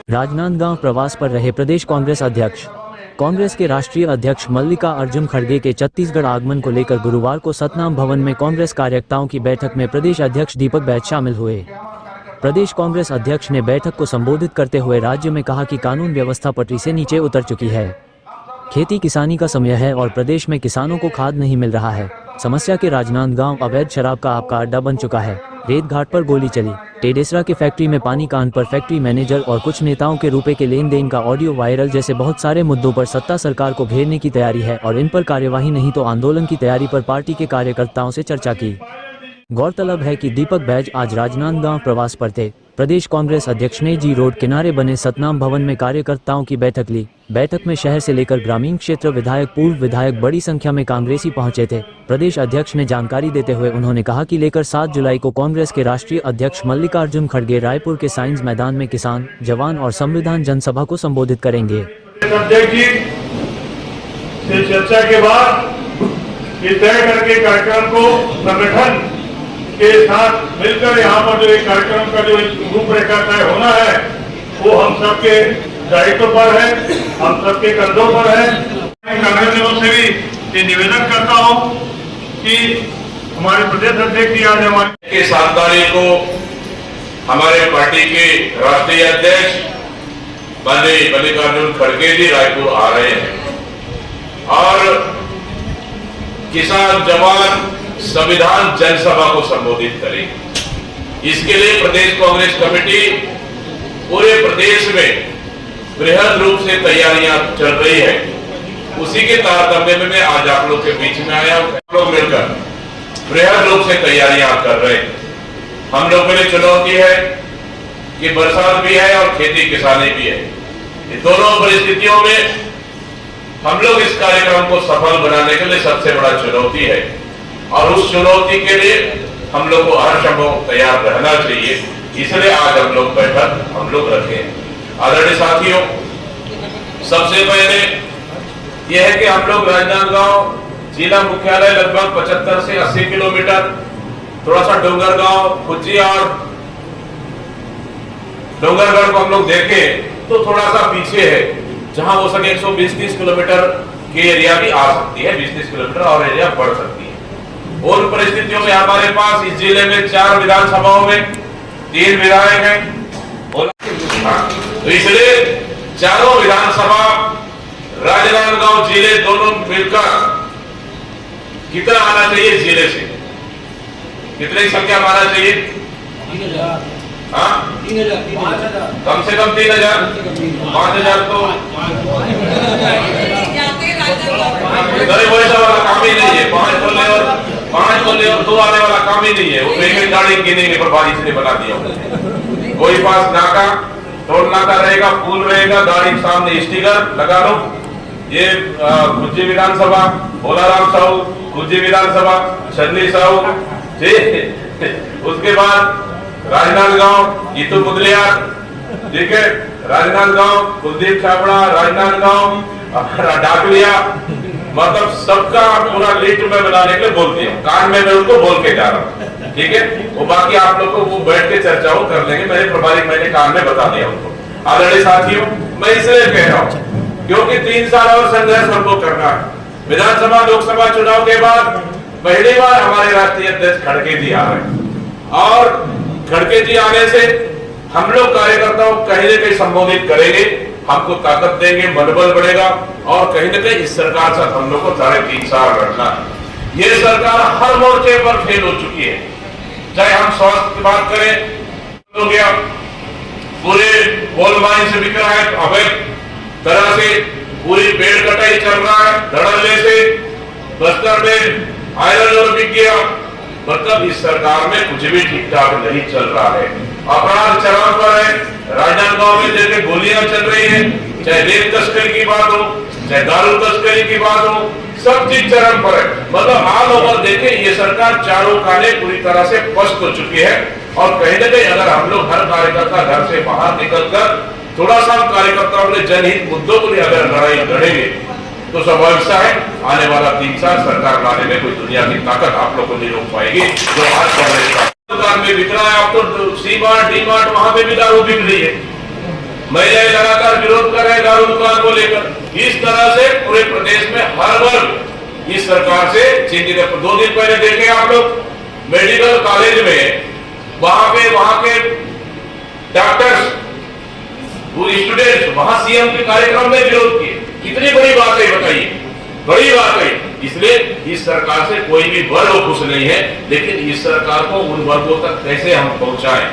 राजनांदगांव प्रवास पर रहे प्रदेश कांग्रेस अध्यक्ष। कांग्रेस के राष्ट्रीय अध्यक्ष मल्लिका अर्जुन खड़गे के छत्तीसगढ़ आगमन को लेकर गुरुवार को सतनाम भवन में कांग्रेस कार्यकर्ताओं की बैठक में प्रदेश अध्यक्ष दीपक बैज शामिल हुए। प्रदेश कांग्रेस अध्यक्ष ने बैठक को संबोधित करते हुए राज्य में कहा कि कानून व्यवस्था पटरी से नीचे उतर चुकी है। खेती किसानी का समय है और प्रदेश में किसानों को खाद नहीं मिल रहा है। समस्या के राजनांदगांव अवैध शराब का आपका अड्डा बन चुका है। रेत घाट पर गोली चली। टेडेसरा के फैक्ट्री में पानी कांड पर फैक्ट्री मैनेजर और कुछ नेताओं के रुपए के लेन देन का ऑडियो वायरल जैसे बहुत सारे मुद्दों पर सत्ता सरकार को घेरने की तैयारी है और इन पर कार्यवाही नहीं तो आंदोलन की तैयारी पर पार्टी के कार्यकर्ताओं से चर्चा की। गौरतलब है कि दीपक बैज आज राजनांदगांव प्रवास पर थे। प्रदेश कांग्रेस अध्यक्ष ने जी रोड किनारे बने सतनाम भवन में कार्यकर्ताओं की बैठक ली। बैठक में शहर से लेकर ग्रामीण क्षेत्र विधायक, पूर्व विधायक बड़ी संख्या में कांग्रेसी पहुंचे थे। प्रदेश अध्यक्ष ने जानकारी देते हुए उन्होंने कहा कि लेकर 7 जुलाई को कांग्रेस के राष्ट्रीय अध्यक्ष मल्लिकार्जुन खड़गे रायपुर के साइंस मैदान में किसान, जवान और संविधान जनसभा को संबोधित करेंगे। चर्चा के बाद तय करके कार्यक्रम को संगठन के साथ मिलकर यहाँ पर जो एक कार्यक्रम का जो रूपरेखा तय होना है वो हम सबके दायित्व पर है, हम सबके कंधों पर है। कांग्रेसियों से भी ये निवेदन करता हूँ कि हमारे प्रदेश अध्यक्ष जी आज हमारे के 7 तारीख को हमारे पार्टी के राष्ट्रीय अध्यक्ष माननीय मल्लिकार्जुन खड़गे जी रायपुर आ रहे हैं और किसान, जवान, संविधान जनसभा को संबोधित करेगी। इसके लिए प्रदेश कांग्रेस कमेटी पूरे प्रदेश में बृहद रूप से तैयारियां चल रही है। उसी के तारतम्य में मैं आज आप लोग के बीच में आया हूं। हम लोग मिलकर बृहद रूप से तैयारियां कर रहे हैं। हम लोग के लिए चुनौती है कि बरसात भी है और खेती किसानी भी है। ये दोनों परिस्थितियों में हम लोग इस कार्यक्रम को सफल बनाने के लिए सबसे बड़ा चुनौती है और उस चुनौती के लिए हम लोग को हर संभव तैयार रहना चाहिए। इसलिए आज हम लोग बैठक हम लोग रखे हैं। आदरणीय साथियों, सबसे पहले यह है कि हम लोग राजनांदगांव जिला मुख्यालय लगभग 75 से 80 किलोमीटर, थोड़ा सा डोंगरगांव, खुज्जी और डोंगरगढ़ को हम लोग देखें तो थोड़ा सा पीछे है, जहां हो सके 120-130 किलोमीटर की एरिया भी आ सकती है, 20-30 किलोमीटर और एरिया बढ़ सकती है। उन परिस्थितियों में हमारे पास इस जिले में 4 विधानसभाओं में 3 विधायक हैं, तो इसलिए चारों विधानसभा राजनांदगांव जिले दोनों मिलकर कितना आना चाहिए जिले से, कितनी संख्या में आना चाहिए? 3,000, कम से कम 3,000, 5,000 तो गरीब वैसा वाला काम ही नहीं है। 5 बोले और 2 आने वाला काम ही नहीं है। वो एक गाड़ी गिनेंगे पर बारिश ने बना दिया। कोई पास नाका, टोल नाका रहेगा, पुल रहेगा, गाड़ी सामने स्टिकर लगा लो। ये खुज्जी विधानसभा, भोलाराम साहू, खुज्जी विधानसभा, छन्नी साहू, उसके बाद राजनांदगांव जीतू मुदलियार, ठीक है, राजनांदगांव कुलदीप छाबड़ा, राजनांदगांव डाकलिया, मतलब सबका पूरा लिस्ट में बनाने के लिए बोलती हूँ। कान में मैं उनको बोल के जा रहा हूँ, ठीक है। वो बाकी आप लोग को वो बैठ के चर्चा कर लेंगे। मेरे प्रभारी मैंने कान में बता दिया उनको। आदरणीय साथियों, मैं इसलिए कह रहा हूँ क्योंकि 3 साल और संघर्ष हमको करना है। विधानसभा लोकसभा चुनाव के बाद पहली बार हमारे राष्ट्रीय अध्यक्ष खड़गे जी आ रहे हैं और खड़गे जी आने से हम लोग कार्यकर्ताओं कहीं न कहीं संबोधित करेंगे, हमको ताकत देंगे, मनोबल बढ़ेगा और कहीं न कहीं इस सरकार से हम लोग को 3.5 साल लड़ना है। ये सरकार हर मोर्चे पर फेल हो चुकी है। चाहे हम स्वास्थ्य की बात करें, हो गया पूरे कोल माइन से बिक रहा है, अवैध तरह से पूरी पेड़ कटाई चल रहा है, धड़ल्ले से बस्तर में आयरन और बिक गया। मतलब इस सरकार में कुछ भी ठीक ठाक नहीं चल रहा है। अपराध चरम पर है। राजनांदगांव में जैसे गोलियां चल रही है, चाहे रेत तस्करी की बात हो, चाहे दारू तस्करी की बात हो, सब चीज चरम पर है। मतलब ऑल ओवर देखे ये सरकार चारों काने पूरी तरह से पस्त हो चुकी है और कहीं न कहीं अगर हम लोग हर कार्यकर्ता घर से बाहर निकलकर थोड़ा सा कार्यकर्ताओं के जनहित मुद्दों को अगर लड़ाई लड़ेंगे तो स्वाभाविक है आने वाला 3 साल सरकार लाने में कोई दुनिया की ताकत आप लोग को नहीं रोक पाएगी। जो आज कांग्रेस का दुकान में बिक रहा है, आप तो सी मार्ट, डी मार्ट, वहां पे भी दारू बिक रही है। महिलाएं लगातार विरोध कर रहे हैं दारू दुकान को लेकर। इस तरह से पूरे प्रदेश में हर वर्ग इस सरकार से चिंतित है। 2 दिन पहले देखे आप लोग मेडिकल कॉलेज में वहां के डॉक्टर्स स्टूडेंट्स वहां सीएम के कार्यक्रम में विरोध किए। कितनी बड़ी बात है बताइए, बड़ी बात है। इसलिए इस सरकार से कोई भी वर्ग खुश नहीं है, लेकिन इस सरकार को उन वर्गों तक कैसे हम पहुंचाएं,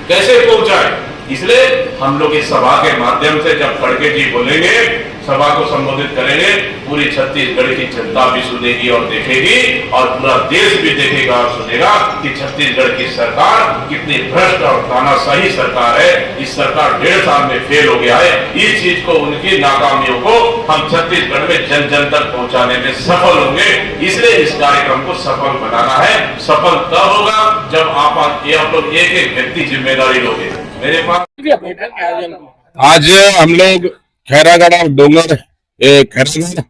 कैसे पहुंचाएं। इसलिए हम लोग इस सभा के माध्यम से जब खड़गे जी बोलेंगे, सभा को संबोधित करेंगे, पूरी छत्तीसगढ़ की जनता भी सुनेगी और देखेगी और पूरा देश भी देखेगा और सुनेगा कि छत्तीसगढ़ की सरकार कितनी भ्रष्ट और तानाशाही सरकार है। इस सरकार 1.5 साल में फेल हो गया है। इस चीज को, उनकी नाकामियों को हम छत्तीसगढ़ में जन जन तक पहुंचाने में सफल होंगे। इसलिए इस कार्यक्रम को सफल बनाना है। सफल तब होगा जब आप लोग एक एक व्यक्ति जिम्मेदारी लोगे। मेरे पास आज हम लोग खैरागढ़ और डोंगर, खैरागढ़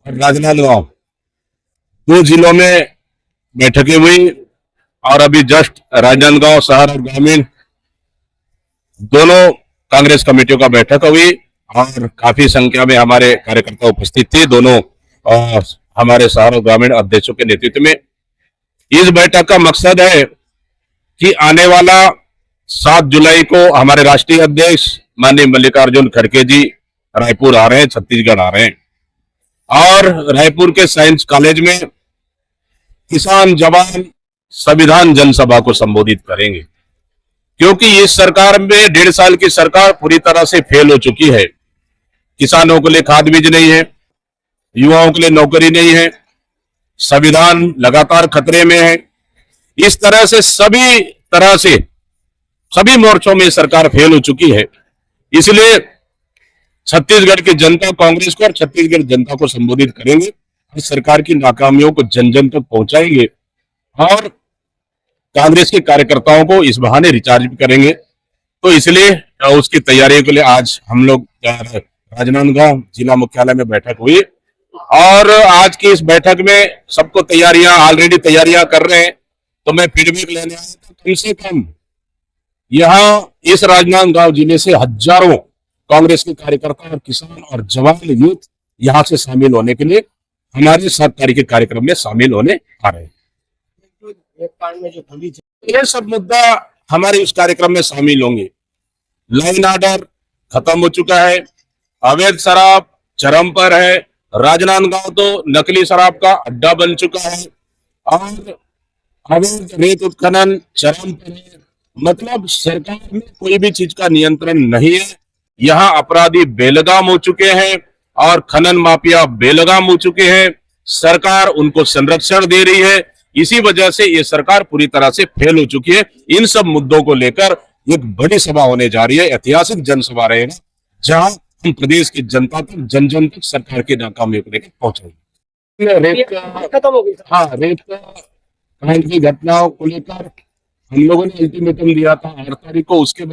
और राजनांदगांव 2 जिलों में बैठकें हुई और अभी जस्ट राजनांदगांव शहर और ग्रामीण दोनों कांग्रेस कमेटियों का बैठक हुई और काफी संख्या में हमारे कार्यकर्ता उपस्थित थे, दोनों हमारे शहर और ग्रामीण अध्यक्षों के नेतृत्व में। इस बैठक का मकसद है कि आने वाला 7 जुलाई को हमारे राष्ट्रीय अध्यक्ष माननीय मल्लिकार्जुन खड़गे जी रायपुर आ रहे हैं, छत्तीसगढ़ आ रहे हैं और रायपुर के साइंस कॉलेज में किसान जवान संविधान जनसभा को संबोधित करेंगे। क्योंकि इस सरकार में 1.5 साल की सरकार पूरी तरह से फेल हो चुकी है। किसानों के लिए खाद बीज नहीं है, युवाओं के लिए नौकरी नहीं है, संविधान लगातार खतरे में है। इस तरह से सभी मोर्चों में सरकार फेल हो चुकी है। इसलिए छत्तीसगढ़ की जनता कांग्रेस को और छत्तीसगढ़ जनता को संबोधित करेंगे और सरकार की नाकामियों को जन जन तक पहुंचाएंगे और कांग्रेस के कार्यकर्ताओं को इस बहाने रिचार्ज भी करेंगे। तो इसलिए उसकी तैयारियों के लिए आज हम लोग राजनांदगांव जिला मुख्यालय में बैठक हुई और आज की इस बैठक में सबको ऑलरेडी तैयारियां कर रहे हैं। तो मैं फीडबैक लेने आया था, कम से कम यहाँ इस राजनांदगांव जिले से हजारों कांग्रेस के कार्यकर्ता और किसान और जवान यूथ यहाँ से शामिल होने के लिए हमारे 7 तारीख के कार्यक्रम में शामिल होने आ रहे हैं। ये सब मुद्दा हमारे इस कार्यक्रम में शामिल होंगे। लाइन ऑर्डर खत्म हो चुका है, अवैध शराब चरम पर है, राजनांदगांव तो नकली शराब का अड्डा बन चुका है और अवैध रेत उत्खनन चरम पर है। मतलब सरकार में कोई भी चीज का नियंत्रण नहीं है। यहाँ अपराधी बेलगाम हो चुके हैं और खनन माफिया बेलगाम हो चुके हैं। सरकार उनको संरक्षण दे रही है। इसी वजह से ये सरकार पूरी तरह से फेल हो चुकी है। इन सब मुद्दों को लेकर एक बड़ी सभा होने जा रही है, ऐतिहासिक जनसभा रहेगा, जहां हम प्रदेश की जनता तक जन जन तक सरकार की नाकामियों को लेकर पहुंचेंगे। रेप कांड की घटनाओं को लेकर हम लोगों ने अल्टीमेटम दिया था 8 तारीख को। उसके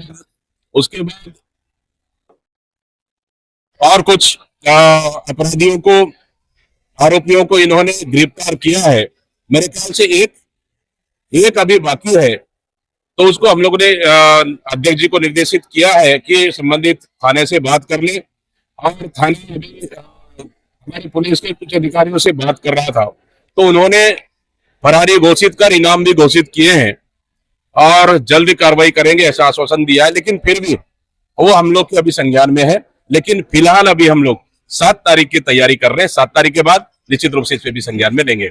बाद और कुछ आरोपियों को इन्होंने गिरफ्तार किया है। मेरे ख्याल से एक अभी बाकी है, तो उसको हम लोगों ने अध्यक्ष जी को निर्देशित किया है कि संबंधित थाने से बात कर ले और थाने में हमारी पुलिस के कुछ अधिकारियों से बात कर रहा था, तो उन्होंने फरारी घोषित कर इनाम भी घोषित किए हैं और जल्दी कार्रवाई करेंगे ऐसा आश्वासन दिया है। लेकिन फिर भी वो हम लोग के अभी संज्ञान में है। लेकिन फिलहाल अभी हम लोग 7 तारीख की तैयारी कर रहे हैं। 7 तारीख के बाद निश्चित रूप से इस पे भी संज्ञान में लेंगे।